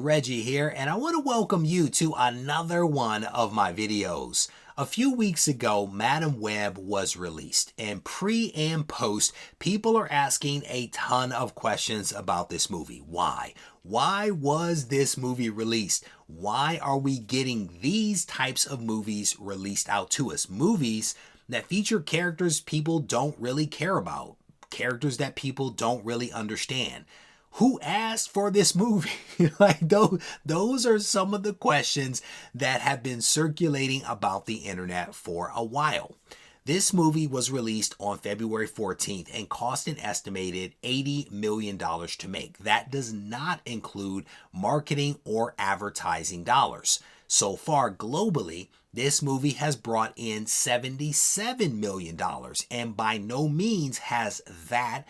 Reggie here, and I want to welcome you to another one of my videos. A few weeks ago, Madam Web was released, and pre and post, people are asking a ton of questions about this movie. Why? Why was this movie released? Why are we getting these types of movies released out to us? Movies that feature characters people don't really care about, characters that people don't really understand. Who asked for this movie? Those are some of the questions that have been circulating about the internet for a while. This movie was released on February 14th and cost an estimated $80 million to make. That does not include marketing or advertising dollars. So far globally, this movie has brought in $77 million, and by no means has that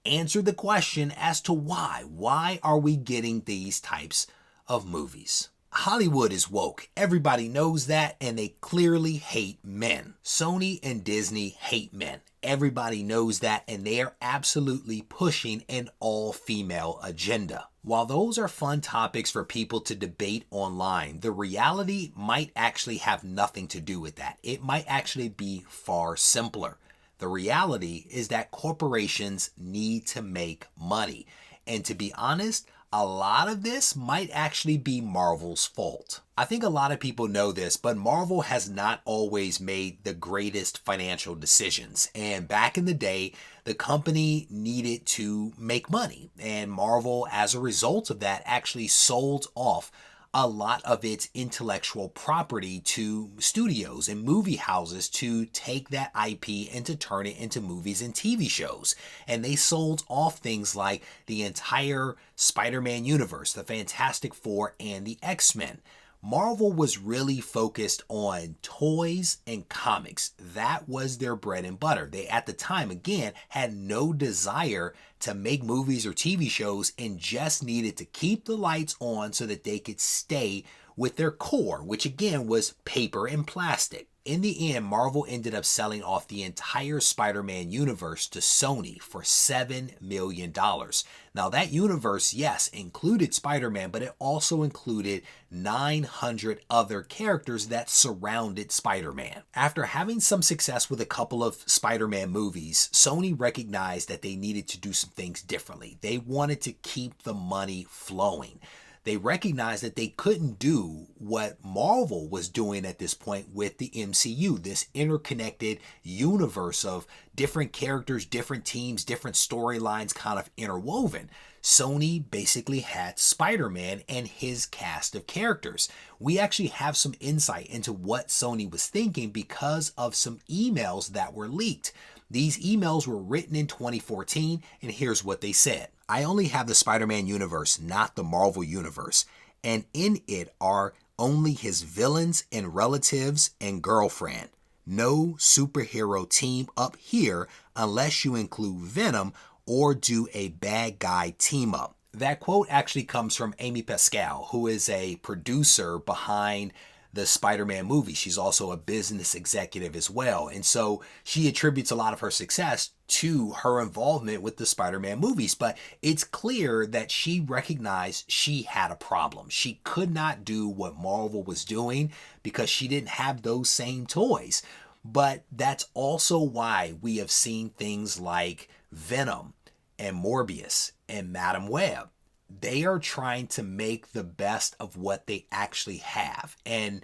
answer the question as to why. Why are we getting these types of movies? Hollywood is woke. Everybody knows that, and they clearly hate men. Sony and Disney hate men. Everybody knows that, and they are absolutely pushing an all-female agenda. While those are fun topics for people to debate online, the reality might actually have nothing to do with that. It might actually be far simpler. The reality is that corporations need to make money. And to be honest, a lot of this might actually be Marvel's fault. I think a lot of people know this, but Marvel has not always made the greatest financial decisions. And back in the day, the company needed to make money. And Marvel, as a result of that, actually sold off a lot of its intellectual property to studios and movie houses to take that IP and to turn it into movies and TV shows. And they sold off things like the entire Spider-Man universe, the Fantastic Four, and the X-Men. Marvel was really focused on toys and comics. That was their bread and butter. They, at the time, again, had no desire to make movies or TV shows and just needed to keep the lights on so that they could stay with their core, which again was paper and plastic. In the end, Marvel ended up selling off the entire Spider-Man universe to Sony for $7 million. Now that universe, yes, included Spider-Man, but it also included 900 other characters that surrounded Spider-Man. After having some success with a couple of Spider-Man movies, Sony recognized that they needed to do some things differently. They wanted to keep the money flowing. They recognized that they couldn't do what Marvel was doing at this point with the MCU, this interconnected universe of different characters, different teams, different storylines kind of interwoven. Sony basically had Spider-Man and his cast of characters. We actually have some insight into what Sony was thinking because of some emails that were leaked. These emails were written in 2014, and here's what they said. I only have the Spider-Man universe, not the Marvel universe, and in it are only his villains and relatives and girlfriend. No superhero team up here unless you include Venom or do a bad guy team up. That quote actually comes from Amy Pascal, who is a producer behind the Spider-Man movie. She's also a business executive as well. And so she attributes a lot of her success to her involvement with the Spider-Man movies. But it's clear that she recognized she had a problem. She could not do what Marvel was doing because she didn't have those same toys. But that's also why we have seen things like Venom and Morbius and Madam Web. They are trying to make the best of what they actually have. And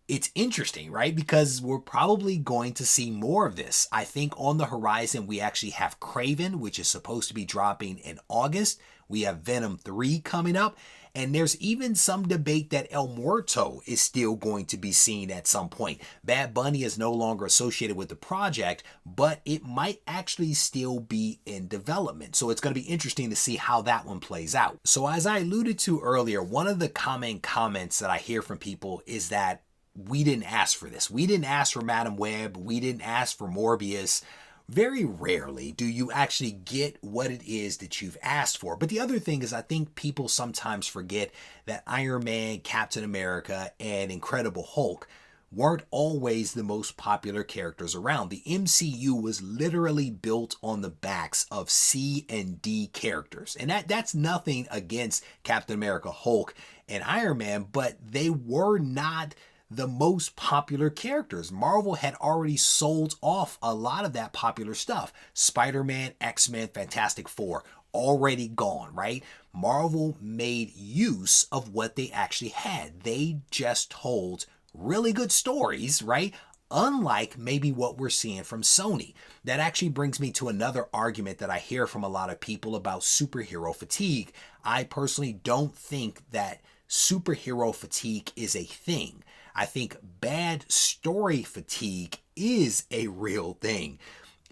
it's interesting, right? Because we're probably going to see more of this. I think on the horizon, we actually have Kraven, which is supposed to be dropping in August. We have Venom 3 coming up. And there's even some debate that El Muerto is still going to be seen at some point. Bad Bunny is no longer associated with the project, but it might actually still be in development. So it's going to be interesting to see how that one plays out. So as I alluded to earlier, one of the common comments that I hear from people is that we didn't ask for this. We didn't ask for Madam Web. We didn't ask for Morbius. Very rarely do you actually get what it is that you've asked for. But the other thing is I think people sometimes forget that Iron Man, Captain America, and Incredible Hulk weren't always the most popular characters around. The MCU was literally built on the backs of C and D characters. And that's nothing against Captain America, Hulk, and Iron Man, but they were not the most popular characters. Marvel had already sold off a lot of that popular stuff. Spider-Man, X-Men, Fantastic Four, already gone, right? Marvel made use of what they actually had. They just told really good stories, right? Unlike maybe what we're seeing from Sony. That actually brings me to another argument that I hear from a lot of people about superhero fatigue. I personally don't think that superhero fatigue is a thing. I think bad story fatigue is a real thing.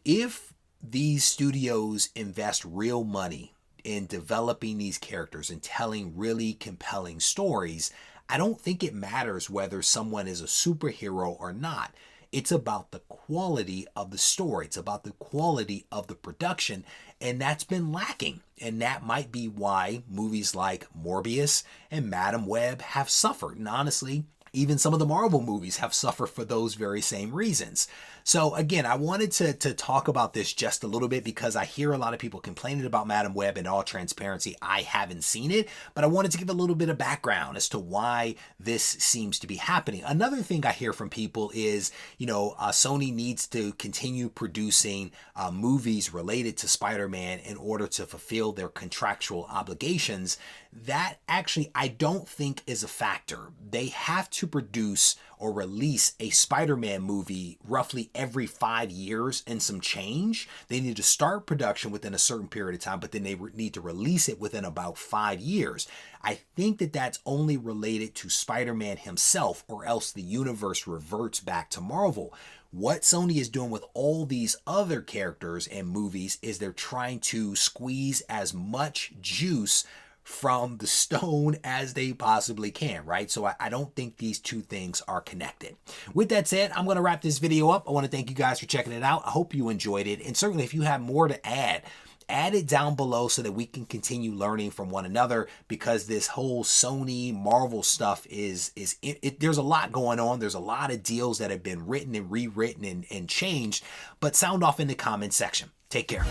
If these studios invest real money in developing these characters and telling really compelling stories, I don't think it matters whether someone is a superhero or not. It's about the quality of the story. It's about the quality of the production, and that's been lacking. And that might be why movies like Morbius and Madam Web have suffered. And honestly, even some of the Marvel movies have suffered for those very same reasons. So again, I wanted to talk about this just a little bit because I hear a lot of people complaining about Madam Web. In all transparency, I haven't seen it, but I wanted to give a little bit of background as to why this seems to be happening. Another thing I hear from people is, Sony needs to continue producing movies related to Spider-Man in order to fulfill their contractual obligations. That actually, I don't think is a factor. They have to produce or release a Spider-Man movie roughly every 5 years and some change. They need to start production within a certain period of time, but then they need to release it within about 5 years. I think that that's only related to Spider-Man himself, or else the universe reverts back to Marvel. What Sony is doing with all these other characters and movies is they're trying to squeeze as much juice from the stone as they possibly can, right? So I don't think these two things are connected. With that said, I'm going to wrap this video up. I want to thank you guys for checking it out. I hope you enjoyed it. And certainly if you have more to add it down below so that we can continue learning from one another, because this whole Sony Marvel stuff there's a lot going on. There's a lot of deals that have been written and rewritten and changed, but sound off in the comment section. Take care.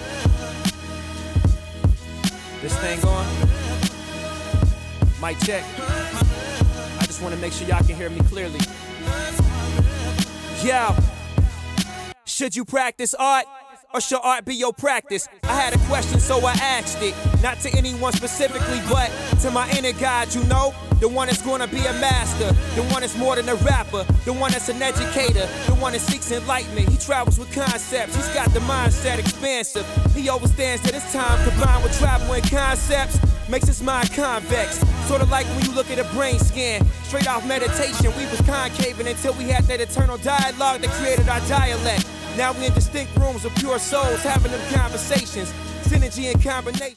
This thing on? Mic check. I just want to make sure y'all can hear me clearly. Yo, should you practice art? Or should art be your practice? I had a question, so I asked it. Not to anyone specifically, but to my inner God, the one that's gonna be a master, the one that's more than a rapper, the one that's an educator, the one that seeks enlightenment. He travels with concepts, he's got the mindset expansive. He understands that his time combined with travel and concepts makes his mind convex. Sort of like when you look at a brain scan, straight off meditation, we was concaving until we had that eternal dialogue that created our dialect. Now we in distinct rooms of pure souls having them conversations, synergy and combination.